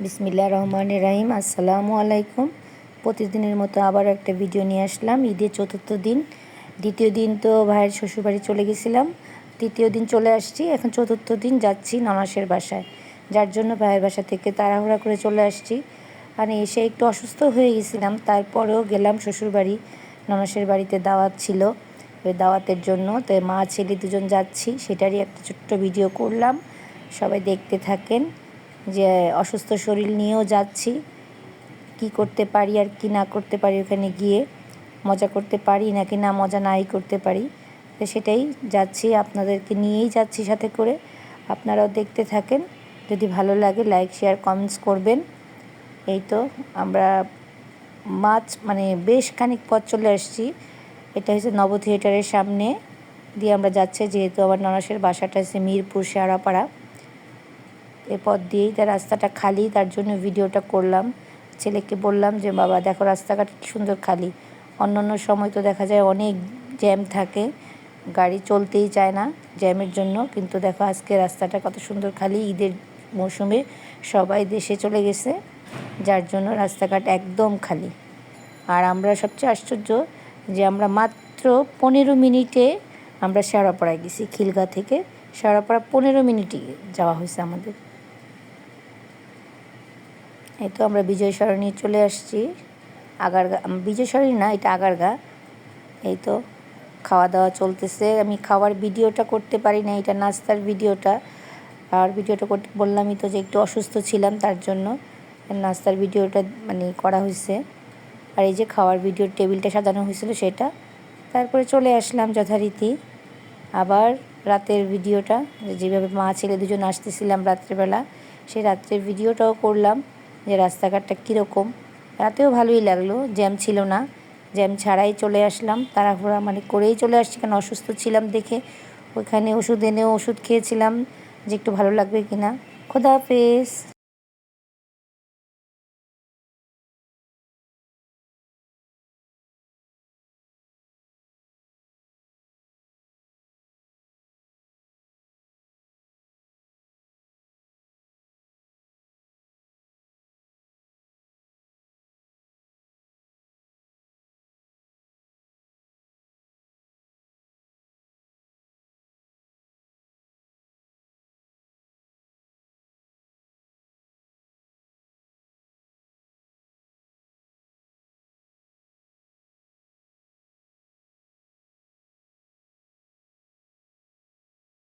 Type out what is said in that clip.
বিসমিল্লাহির রহমানির রহিম। আসসালামু আলাইকুম। প্রতিদিনের মতো আবার একটা ভিডিও নিয়ে আসলাম। ঈদের চতুর্থ দিন, দ্বিতীয় দিন তো ভাইয়ের শ্বশুরবাড়ি চলে গেছিলাম, তৃতীয় দিন চলে আসছি, এখন চতুর্থ দিন যাচ্ছি ননাসের বাসায়, যার জন্য ভাইয়ের বাসা থেকে তাড়াহুড়া করে চলে আসছি। আর এসে একটু অসুস্থ হয়ে গেছিলাম, তারপরেও গেলাম শ্বশুরবাড়ি। ননাসের বাড়িতে দাওয়াত ছিল, ওই দাওয়াতের জন্য তো মা ছেলে দুজন যাচ্ছি, সেটারই একটা ছোট্ট ভিডিও করলাম। সবাই দেখতে থাকেন যে অসুস্থ শরীর নিয়েও যাচ্ছি, কি করতে পারি আর কি না করতে পারি, ওখানে গিয়ে মজা করতে পারি নাকি না মজা নাই করতে পারি, তো সেটাই যাচ্ছি, আপনাদেরকে নিয়েই যাচ্ছি সাথে করে। আপনারাও দেখতে থাকেন, যদি ভালো লাগে লাইক শেয়ার কমেন্টস করবেন। এই তো আমরা বেশ খানিক পথ চলে আসছি। এটা হচ্ছে নব থিয়েটারের সামনে দিয়ে আমরা যাচ্ছি, যেহেতু আমার ননাসের বাসাটা হচ্ছে মিরপুর শেওড়াপাড়া। এ পথ দিয়েই তার রাস্তাটা খালি, তার জন্য ভিডিওটা করলাম। ছেলেকে বললাম যে বাবা দেখো রাস্তাঘাট কী সুন্দর খালি, অন্য অন্য সময় তো দেখা যায় অনেক জ্যাম থাকে, গাড়ি চলতেই চায় না জ্যামের জন্য, কিন্তু দেখো আজকে রাস্তাটা কত সুন্দর খালি। ঈদের মৌসুমে সবাই দেশে চলে গেছে, যার জন্য রাস্তাঘাট একদম খালি। আর আমরা সবচেয়ে আশ্চর্য যে আমরা মাত্র 15 মিনিটে আমরা শেওড়াপাড়ায় গেছি। খিলগাঁ থেকে শেওড়াপাড়া 15 মিনিটই যাওয়া হয়েছে আমাদের। এই তো আমরা বিজয় সরণি চলে আসছি, আগারগা, বিজয় সরণি না, এটা আগারগা। এই তো খাওয়া দাওয়া চলতেছে, আমি খাওয়ার ভিডিওটা করতে পারি না, এটা নাস্তার ভিডিওটা। আর ভিডিওটা করতে বললামই তো যে একটু অসুস্থ ছিলাম, তার জন্য নাস্তার ভিডিওটা করা হয়েছে। আর এই যে খাওয়ার ভিডিওর টেবিলটা সাজানো হয়েছিল সেটা, তারপরে চলে আসলাম যথারীতি আবার রাতের ভিডিওটা, যেভাবে মা ছেলে দুজন আসতেছিলাম রাত্রেবেলা, সেই রাত্রের ভিডিওটাও করলাম যে রাস্তাঘাটটা কীরকম। রাতেও ভালোই লাগলো, জ্যাম ছিল না, জ্যাম ছাড়াই চলে আসলাম, তাড়াহুড়া করেই চলে আসছি, কারণ অসুস্থ ছিলাম দেখে। ওইখানে ওষুধ এনেও ওষুধ খেয়েছিলাম যে একটু ভালো লাগবে কিনা। খোদা হাফেজ।